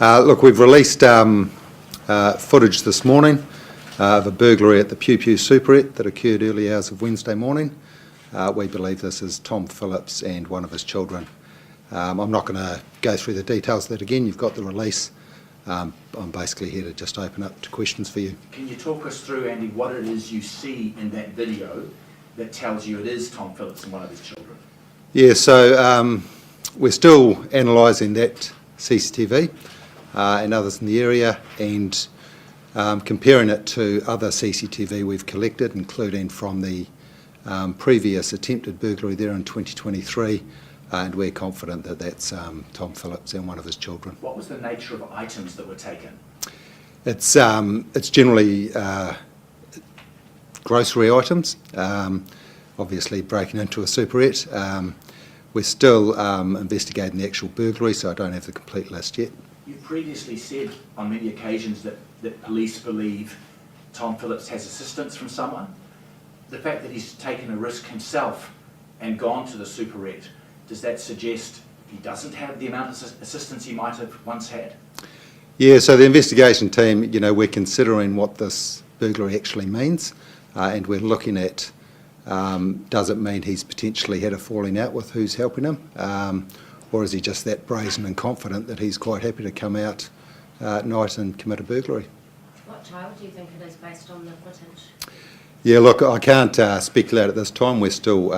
Look, we've released footage this morning of a burglary at the Pew Pew Superette that occurred early hours of Wednesday morning. We believe this is Tom Phillips and one of his children. I'm not going to go through the details of that again. You've got the release. I'm basically here to just open up to questions for you. Can you talk us through, Andy, what it is you see in that video that tells you it is Tom Phillips and one of his children? Yeah, so we're still analysing that CCTV and others in the area, and comparing it to other CCTV we've collected, including from the previous attempted burglary there in 2023, and we're confident that that's Tom Phillips and one of his children. What was the nature of items that were taken? It's generally grocery items, obviously breaking into a superette. We're still investigating the actual burglary, so I don't have the complete list yet. You've previously said on many occasions that police believe Tom Phillips has assistance from someone. The fact that he's taken a risk himself and gone to the superette, does that suggest he doesn't have the amount of assistance he might have once had? Yeah, so the investigation team, we're considering what this burglary actually means, and we're looking at does it mean he's potentially had a falling out with who's helping him, or is he just that brazen and confident that he's quite happy to come out at night and commit a burglary? What child do you think it is based on the footage? Yeah, look, I can't speculate at this time. We're still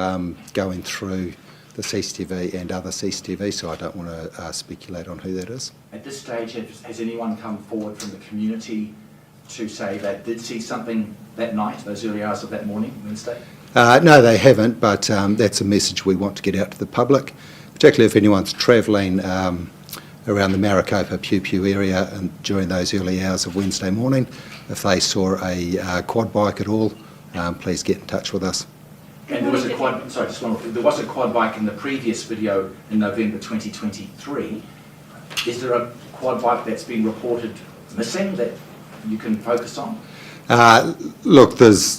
going through the CCTV and other CCTV, so I don't want to speculate on who that is. At this stage, has anyone come forward from the community to say they did see something that night, those early hours of that morning, Wednesday? No, they haven't, but that's a message we want to get out to the public, particularly if anyone's travelling around the Marokopa Pew Pew area and during those early hours of Wednesday morning. If they saw a quad bike at all, please get in touch with us. And there was a quad. Sorry, there was a quad bike in the previous video in November 2023. Is there a quad bike that's been reported missing that you can focus on? Look,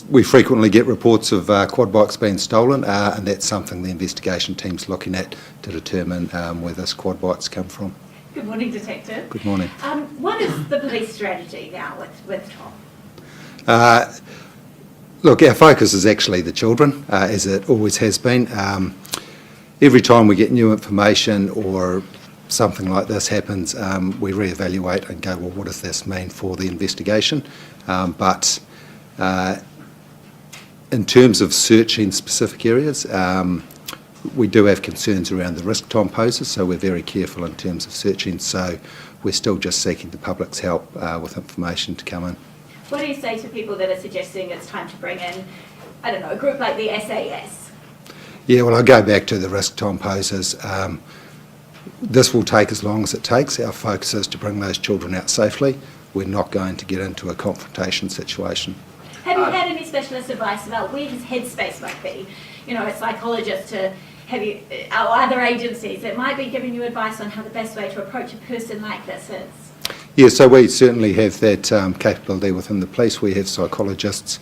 we frequently get reports of quad bikes being stolen, and that's something the investigation team's looking at to determine where this quad bikes come from. Good morning, Detective. Good morning. What is the police strategy now with Tom? Look, our focus is actually the children, as it always has been. Every time we get new information or something like this happens, we reevaluate and go, well, what does this mean for the investigation? But in terms of searching specific areas, we do have concerns around the risk Tom poses, so we're very careful in terms of searching. So we're still just seeking the public's help with information to come in. What do you say to people that are suggesting it's time to bring in, I don't know, a group like the SAS? Yeah, well, I go back to the risk Tom poses. This will take as long as it takes. Our focus is to bring those children out safely. We're not going to get into a confrontation situation. Have you had any specialist advice about where his headspace might be? A psychologist to have you, or other agencies that might be giving you advice on how the best way to approach a person like this is? Yeah, so we certainly have that capability within the police. We have psychologists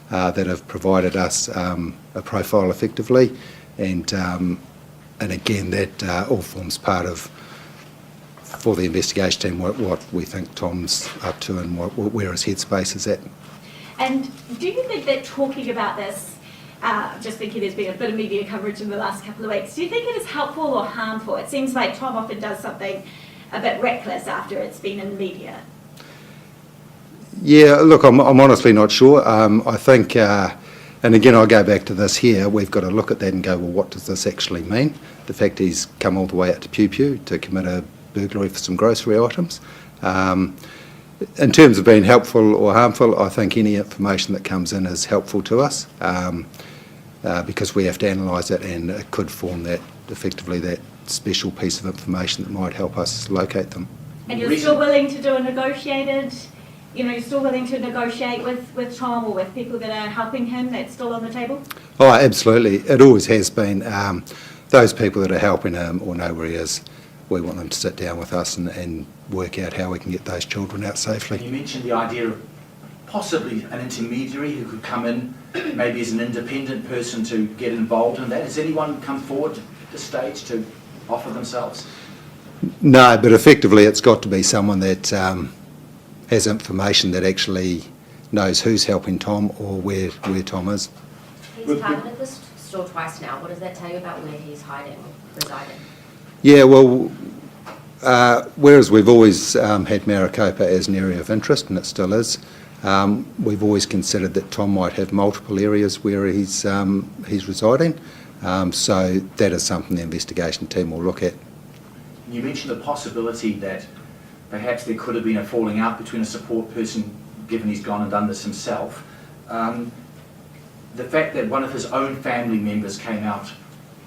that have provided us a profile effectively, and again, that all forms part of, for the investigation team, what we think Tom's up to and where his headspace is at. And do you think that talking about this, just thinking there's been a bit of media coverage in the last couple of weeks, do you think it is helpful or harmful? It seems like Tom often does something a bit reckless after it's been in the media. Yeah, look, I'm honestly not sure. I think, and again, I go back to this here, we've got to look at that and go, well, what does this actually mean? The fact he's come all the way out to Pew Pew to commit a burglary for some grocery items. In terms of being helpful or harmful, I think any information that comes in is helpful to us, because we have to analyse it, and it could form that, effectively, that special piece of information that might help us locate them. And you're still willing to do a negotiated, you're still willing to negotiate with Tom or with people that are helping him? That's still on the table? Oh, absolutely. It always has been. Those people that are helping him or know where he is, we want them to sit down with us and work out how we can get those children out safely. You mentioned the idea of possibly an intermediary who could come in, maybe as an independent person, to get involved in that. Has anyone come forward at this stage to offer themselves? No, but effectively it's got to be someone that has information that actually knows who's helping Tom or where Tom is. He's targeted this store twice now. What does that tell you about where he's residing? Yeah, well, whereas we've always had Marokopa as an area of interest, and it still is, we've always considered that Tom might have multiple areas where he's residing. So that is something the investigation team will look at. You mentioned the possibility that perhaps there could have been a falling out between a support person, given he's gone and done this himself. The fact that one of his own family members came out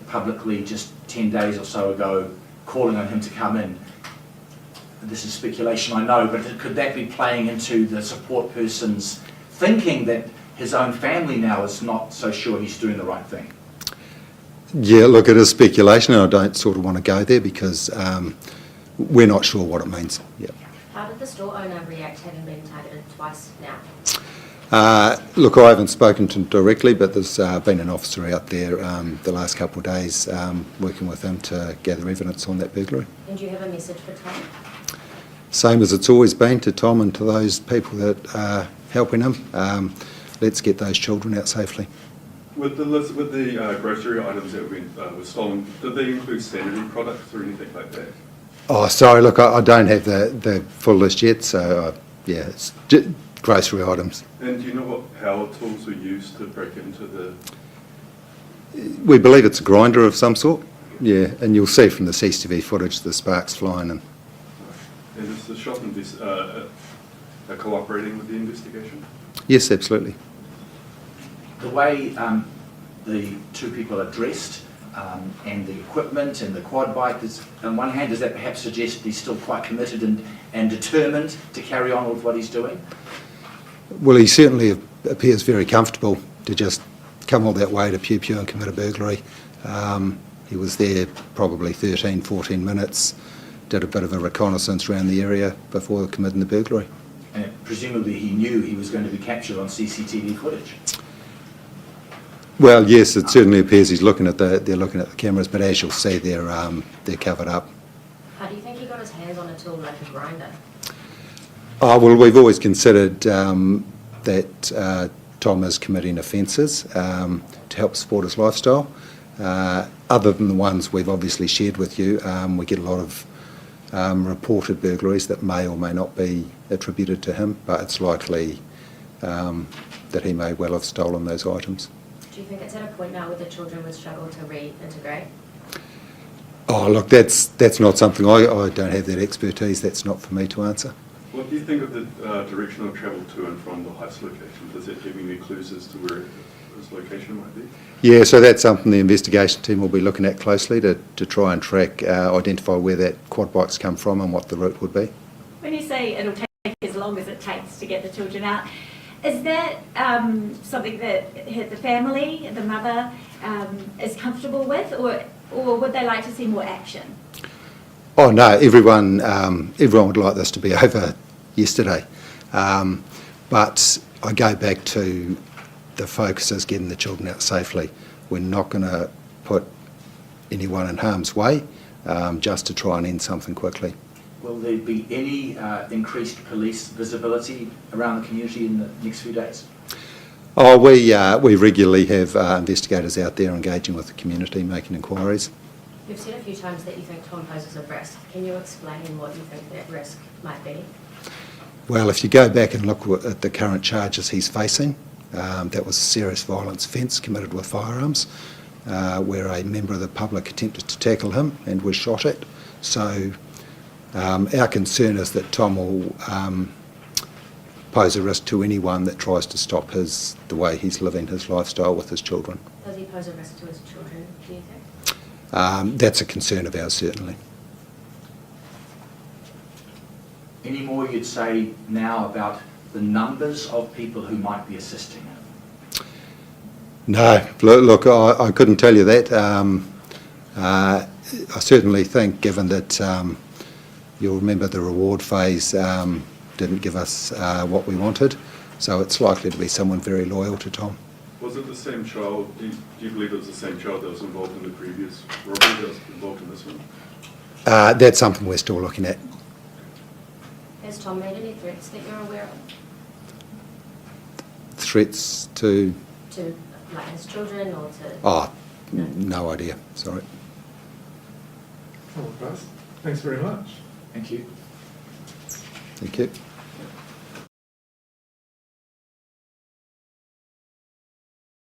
publicly just 10 days or so ago calling on him to come in, this is speculation, I know, but could that be playing into the support person's thinking that his own family now is not so sure he's doing the right thing? Yeah, look, it is speculation, and I don't sort of want to go there because we're not sure what it means. Yeah. How did the store owner react having been targeted twice now? Look, I haven't spoken to him directly, but there's been an officer out there the last couple of days working with him to gather evidence on that burglary. And do you have a message for Tom? Same as it's always been to Tom and to those people that are helping him. Let's get those children out safely. With the grocery items that were stolen, did they include sanitary products or anything like that? Oh, sorry, look, I don't have the full list yet, so yeah, it's grocery items. And do you know what power tools were used to break into the... We believe it's a grinder of some sort, yeah, and you'll see from the CCTV footage the sparks flying. And is the shop cooperating with the investigation? yes, absolutely. The way the two people are dressed and the equipment and the quad bike, on one hand, does that perhaps suggest he's still quite committed and determined to carry on with what he's doing? Well, he certainly appears very comfortable to just come all that way to Pew Pew and commit a burglary. He was there probably 13, 14 minutes, did a bit of a reconnaissance around the area before committing the burglary. And presumably he knew he was going to be captured on CCTV footage. Well, yes, it certainly appears they're looking at the cameras, but as you'll see, they're covered up. How do you think he got his hands on a tool like a grinder? Oh, well, we've always considered that Tom is committing offences to help support his lifestyle. Other than the ones we've obviously shared with you, we get a lot of reported burglaries that may or may not be attributed to him, but it's likely that he may well have stolen those items. Do you think it's at a point now where the children would struggle to reintegrate? Oh, look, that's not something I don't have that expertise. That's not for me to answer. What do you think of the direction of travel to and from the heist location? Does it give you any clues as to where his location might be? Yeah, so that's something the investigation team will be looking at closely to try and track, identify where that quad bike's come from and what the route would be. When you say it'll take as long as it takes to get the children out, is that something that the family, the mother, is comfortable with, or would they like to see more action? Oh no, everyone would like this to be over yesterday, but I go back to the focus is getting the children out safely. We're not going to put anyone in harm's way just to try and end something quickly. Will there be any increased police visibility around the community in the next few days? Oh, we regularly have investigators out there engaging with the community, making inquiries. You've said a few times that you think Tom poses a risk. Can you explain what you think that risk might be? Well, if you go back and look at the current charges he's facing, that was a serious violence offence committed with firearms, where a member of the public attempted to tackle him and was shot at. So our concern is that Tom will pose a risk to anyone that tries to stop the way he's living his lifestyle with his children. Does he pose a risk to his children, do you think? That's a concern of ours, certainly. Any more you'd say now about the numbers of people who might be assisting him? No, look, I couldn't tell you that. I certainly think, given that you'll remember the reward phase didn't give us what we wanted, so it's likely to be someone very loyal to Tom. Was it the same child? Do you believe it was the same child that was involved in the previous robbery that was involved in this one? That's something we're still looking at. Has Tom made any threats that you're aware of Threats to... to like his children or to? Oh, no idea, sorry. Well, guys, thanks very much. Thank you. Thank you.